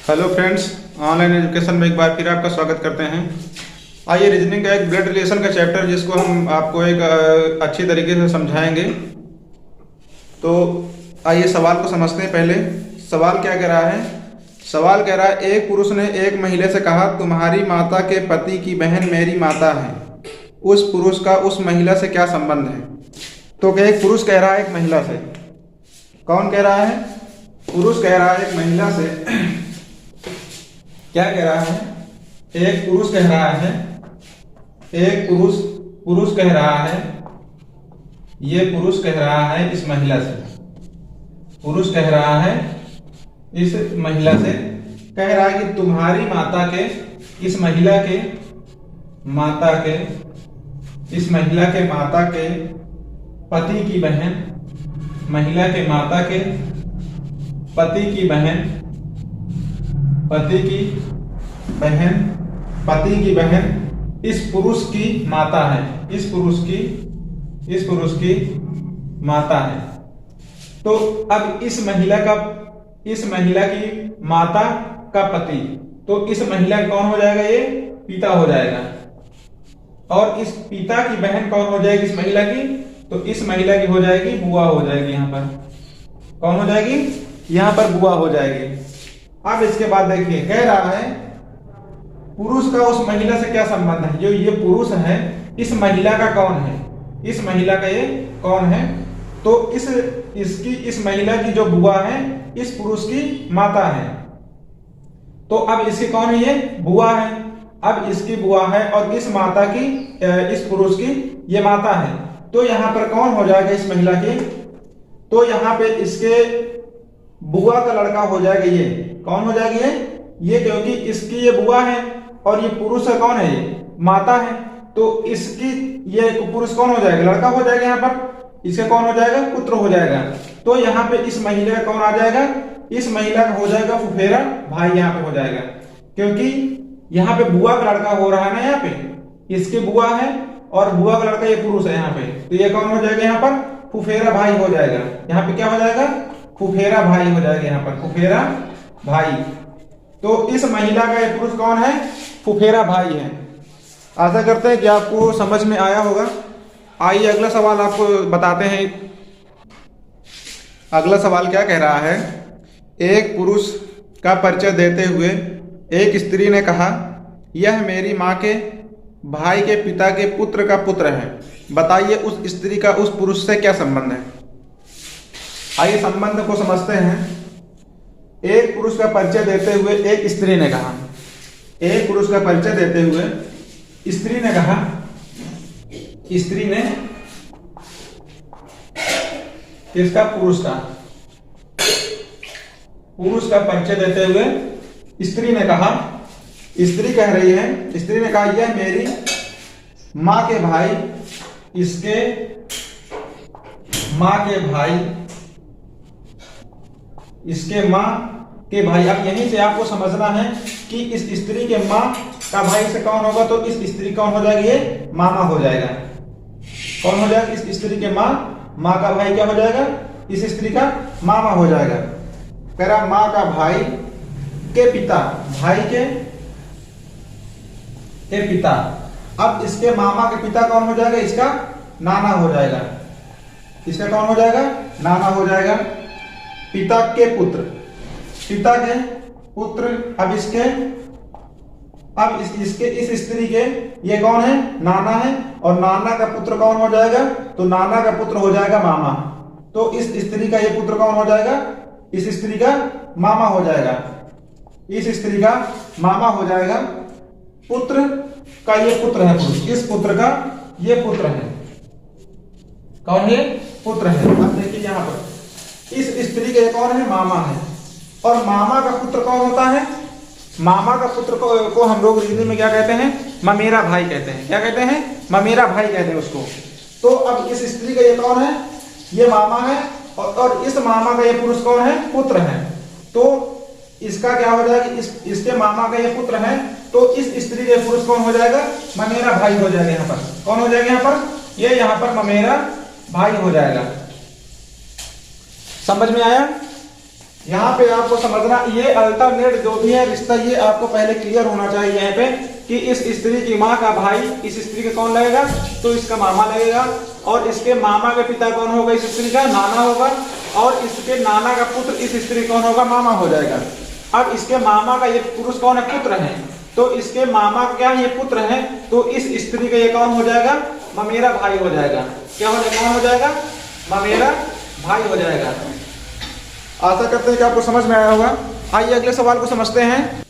Hello friends, online education में एक बार फिर आपका स्वागत करते हैं। आइए रीजनिंग का एक ब्लड रिलेशन का चैप्टर जिसको हम आपको एक अच्छी तरीके से समझाएंगे। तो आइए सवाल को समझते हैं। पहले सवाल क्या कह रहा है। सवाल कह रहा है, एक पुरुष ने एक महिला से कहा, तुम्हारी माता के पति की बहन मेरी माता है। उस पुरुष का उस महिला से क्या संबंध है। तो क्या एक पुरुष कह रहा है एक महिला से। कौन कह रहा है? पुरुष कह रहा है एक महिला से। क्या कह रहा है? एक पुरुष कह रहा है, एक पुरुष कह रहा है, ये पुरुष कह रहा है इस महिला से। पुरुष कह रहा है इस महिला से, कह रहा है कि तुम्हारी माता के, इस महिला के माता के, इस महिला के माता के पति की बहन, महिला के माता के पति की बहन, पति की बहन इस पुरुष की माता है। इस पुरुष की माता है। तो अब इस महिला की माता का पति, तो इस महिला कौन हो जाएगा? ये पिता हो जाएगा। और इस पिता की बहन कौन हो जाएगी इस महिला की? तो इस महिला की हो जाएगी बुआ हो जाएगी। यहां पर कौन हो जाएगी? यहां पर बुआ हो जाएगी। अब इसके बाद देखिए, कह रहा है पुरुष का उस महिला से क्या संबंध है। जो ये पुरुष है इस महिला का कौन है? इस महिला का ये कौन है? तो इस महिला की जो बुआ है इस पुरुष की माता है। तो अब इसकी कौन है? ये बुआ है। अब इसकी बुआ है और इस माता की, इस पुरुष की ये माता है। तो यहां पर कौन हो जाएगा इस महिला की? तो यहां पे इसके बुआ का लड़का हो जाएगा ये। कौन हो जाएगा ये? क्योंकि इसकी ये बुआ है और ये पुरुष है, कौन है? ये माता है। तो इसकी ये पुरुष कौन हो जाएगा? लड़का हो जाएगा। यहाँ पर इसके कौन हो जाएगा? पुत्र हो जाएगा। तो यहाँ पे इस महिला का कौन आ जाएगा? इस महिला का हो जाएगा फुफेरा भाई। यहाँ पे हो जाएगा क्योंकि यहाँ पे बुआ का लड़का हो रहा है ना। यहाँ पे इसकी बुआ है और बुआ का लड़का ये पुरुष है यहाँ पे। तो ये कौन हो जाएगा? यहाँ पर फुफेरा भाई हो जाएगा। यहाँ पे क्या हो जाएगा? फुफेरा भाई हो जाएगा। यहाँ पर फुफेरा भाई। तो इस महिला का ये पुरुष कौन है? फुफेरा भाई है। आशा करते हैं कि आपको समझ में आया होगा। आइए अगला सवाल आपको बताते हैं। अगला सवाल क्या कह रहा है। एक पुरुष का परिचय देते हुए एक स्त्री ने कहा, यह मेरी माँ के भाई के पिता के पुत्र का पुत्र है। बताइए उस स्त्री का उस पुरुष से क्या संबंध है। आइए संबंध को समझते हैं। एक पुरुष का परिचय देते हुए एक स्त्री ने कहा, एक पुरुष का परिचय देते हुए स्त्री ने कहा, स्त्री ने किसका? पुरुष का। पुरुष का परिचय देते हुए स्त्री ने कहा, स्त्री कह रही है, स्त्री ने कहा, यह मेरी माँ के भाई, इसके माँ के भाई, इसके माँ के भाई। अब यहीं से आपको समझना है कि इस स्त्री के माँ का भाई से कौन होगा? तो इस स्त्री कौन हो जाएगी? ये मामा हो जाएगा। कौन हो जाएगा? इस स्त्री के माँ का भाई क्या हो जाएगा? इस स्त्री का मामा हो जाएगा। कह रहा माँ का भाई के पिता, भाई के पिता। अब इसके मामा के पिता कौन हो जाएगा? इसका नाना हो जाएगा। इसका कौन हो जाएगा? नाना हो जाएगा। पिता के पुत्र, पिता के पुत्र। अब इसके इस स्त्री के ये कौन है? नाना है। और नाना का पुत्र कौन हो जाएगा? तो नाना का पुत्र हो जाएगा मामा। तो इस स्त्री का ये पुत्र कौन हो जाएगा? इस स्त्री का मामा हो जाएगा। इस स्त्री का मामा हो जाएगा। पुत्र का ये पुत्र है पुरुष। इस पुत्र का ये पुत्र है। कौन है? पुत्र है। अब देखिए यहाँ पर इस स्त्री के कौन है? मामा है। और मामा का पुत्र कौन होता है? मामा का पुत्र को हम लोग हिंदी में क्या कहते हैं? ममेरा भाई कहते हैं। क्या कहते हैं? ममेरा भाई कहते हैं उसको। तो अब इस स्त्री का ये कौन है? ये मामा है। और इस मामा का ये पुरुष कौन है? पुत्र है। तो इसका क्या हो जाएगा? इसके मामा का ये पुत्र है। तो इस स्त्री के पुरुष कौन हो जाएगा? ममेरा भाई हो जाएगा। यहाँ पर कौन हो जाएगा? यहाँ पर ये यहाँ पर ममेरा भाई हो जाएगा। समझ में आया? यहाँ पे आपको समझना, ये अल्टरनेट जो भी है रिश्ता, ये आपको पहले क्लियर होना चाहिए यहाँ पे कि इस स्त्री की माँ का भाई इस स्त्री का कौन लगेगा, तो इसका मामा लगेगा। और इसके मामा के पिता कौन होगा, इस स्त्री का नाना होगा। और इसके नाना का पुत्र इस स्त्री कौन होगा, मामा हो जाएगा। अब इसके मामा का ये पुरुष कौन है, पुत्र है, तो इसके मामा का क्या है, ये पुत्र है, तो इस स्त्री का ये कौन हो जाएगा, ममेरा भाई हो जाएगा। क्या हो जाएगा, कौन हो जाएगा, ममेरा भाई हो जाएगा। आशा करते हैं कि आपको समझ में आया होगा। आइए अगले सवाल को समझते हैं।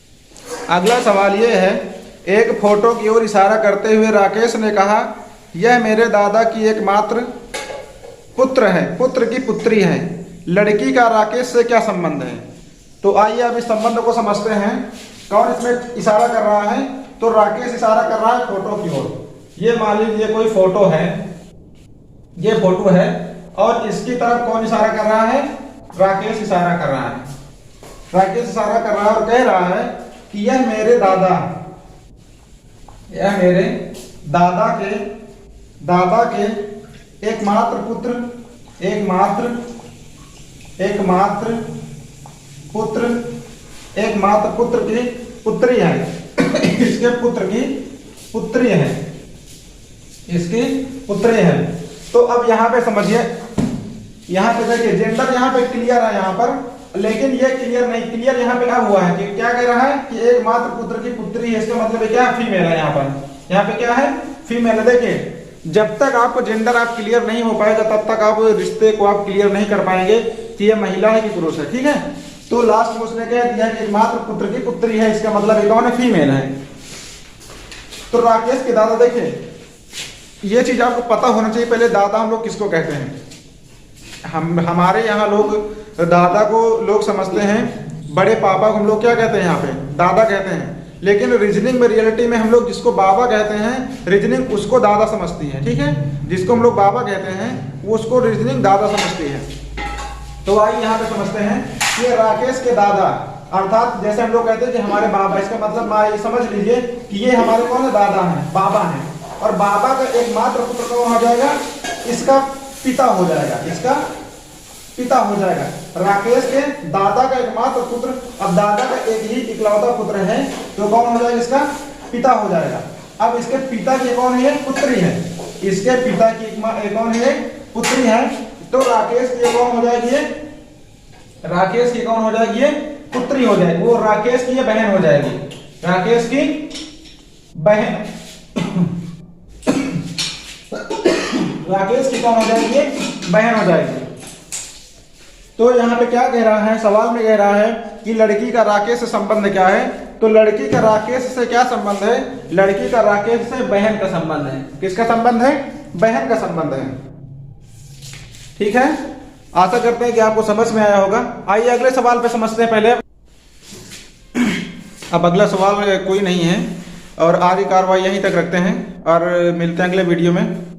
अगला सवाल ये है, एक फोटो की ओर इशारा करते हुए राकेश ने कहा, यह मेरे दादा की एकमात्र पुत्र है, पुत्र की पुत्री है। लड़की का राकेश से क्या संबंध है? तो आइए अब इस संबंध को समझते हैं। कौन इसमें इशारा कर रहा है, तो राकेश इशारा कर रहा है फोटो की ओर। ये मान लीजिए कोई फोटो है, ये फोटो है, और इसकी तरफ कौन इशारा कर रहा है, राकेश इशारा कर रहा है। राकेश इशारा कर रहा है और कह रहा है कि यह मेरे दादा, यह मेरे दादा के एकमात्र पुत्र की पुत्री है। इसके पुत्र की पुत्री है, इसकी पुत्री है। तो अब यहाँ पे समझिए, यहाँ पे देखिए जेंडर यहाँ पे क्लियर है यहाँ पर, लेकिन ये क्लियर नहीं, क्लियर यहाँ पे क्या हुआ है कि क्या कह रहा है कि एकमात्र पुत्र की पुत्री है, इसका मतलब क्या है, फीमेल है। यहाँ पे क्या है, फीमेल है। देखिए जब तक आपको जेंडर आप क्लियर नहीं हो पाएगा, तब तक आप रिश्ते को आप क्लियर नहीं कर पाएंगे कि ये महिला है कि पुरुष है, ठीक है। तो लास्ट में उसने कह दिया कि एकमात्र पुत्र की पुत्री है, इसका मतलब कौन है, फीमेल है। तो राकेश के दादा, देखिए ये चीज आपको पता होना चाहिए पहले, दादा हम लोग किसको कहते हैं। हमारे यहाँ लोग दादा को लोग समझते हैं, बड़े पापा को हम लोग क्या कहते हैं, यहाँ पे दादा कहते हैं। लेकिन रीजनिंग में, रियलिटी में हम लोग जिसको बाबा कहते हैं, रीजनिंग उसको दादा समझती है, ठीक है। जिसको हम लोग बाबा कहते हैं वो उसको रीजनिंग दादा समझती है। तो आइए यहाँ पे समझते हैं कि राकेश के दादा, अर्थात जैसे हम लोग कहते हैं कि हमारे बाबा, इसका मतलब ये समझ लीजिए कि ये हमारे कौन है, दादा हैं, बाबा हैं। और बाबा का एकमात्र पुत्र कौन हो जाएगा, इसका पिता हो जाएगा, इसका पिता हो जाएगा। राकेश के दादा का एकमात्र पुत्र, अब दादा का एक ही इकलौता पुत्र है, तो कौन हो जाएगा, इसका पिता हो जाएगा। अब इसके पिता की कौन है, पुत्री है, इसके पिता की कौन है, पुत्री है। तो राकेश की कौन हो जाएगी, राकेश की कौन हो जाएगी, पुत्री हो जाएगी। वो राकेश की बहन हो जाएगी, राकेश की बहन। राकेश की कौन हो जाएगी, बहन हो जाएगी। तो यहाँ पे क्या कह रहा है, सवाल में कह रहा है कि लड़की का राकेश से संबंध क्या है। तो लड़की का राकेश से क्या संबंध है, लड़की का राकेश से बहन का संबंध है। किसका संबंध है, बहन का संबंध है, ठीक है। आशा करते हैं कि आपको समझ में आया होगा। आइए अगले सवाल पे समझते हैं पहले। अब अगला सवाल कोई नहीं है और आगे कार्रवाई यहीं तक रखते हैं और मिलते हैं अगले वीडियो में।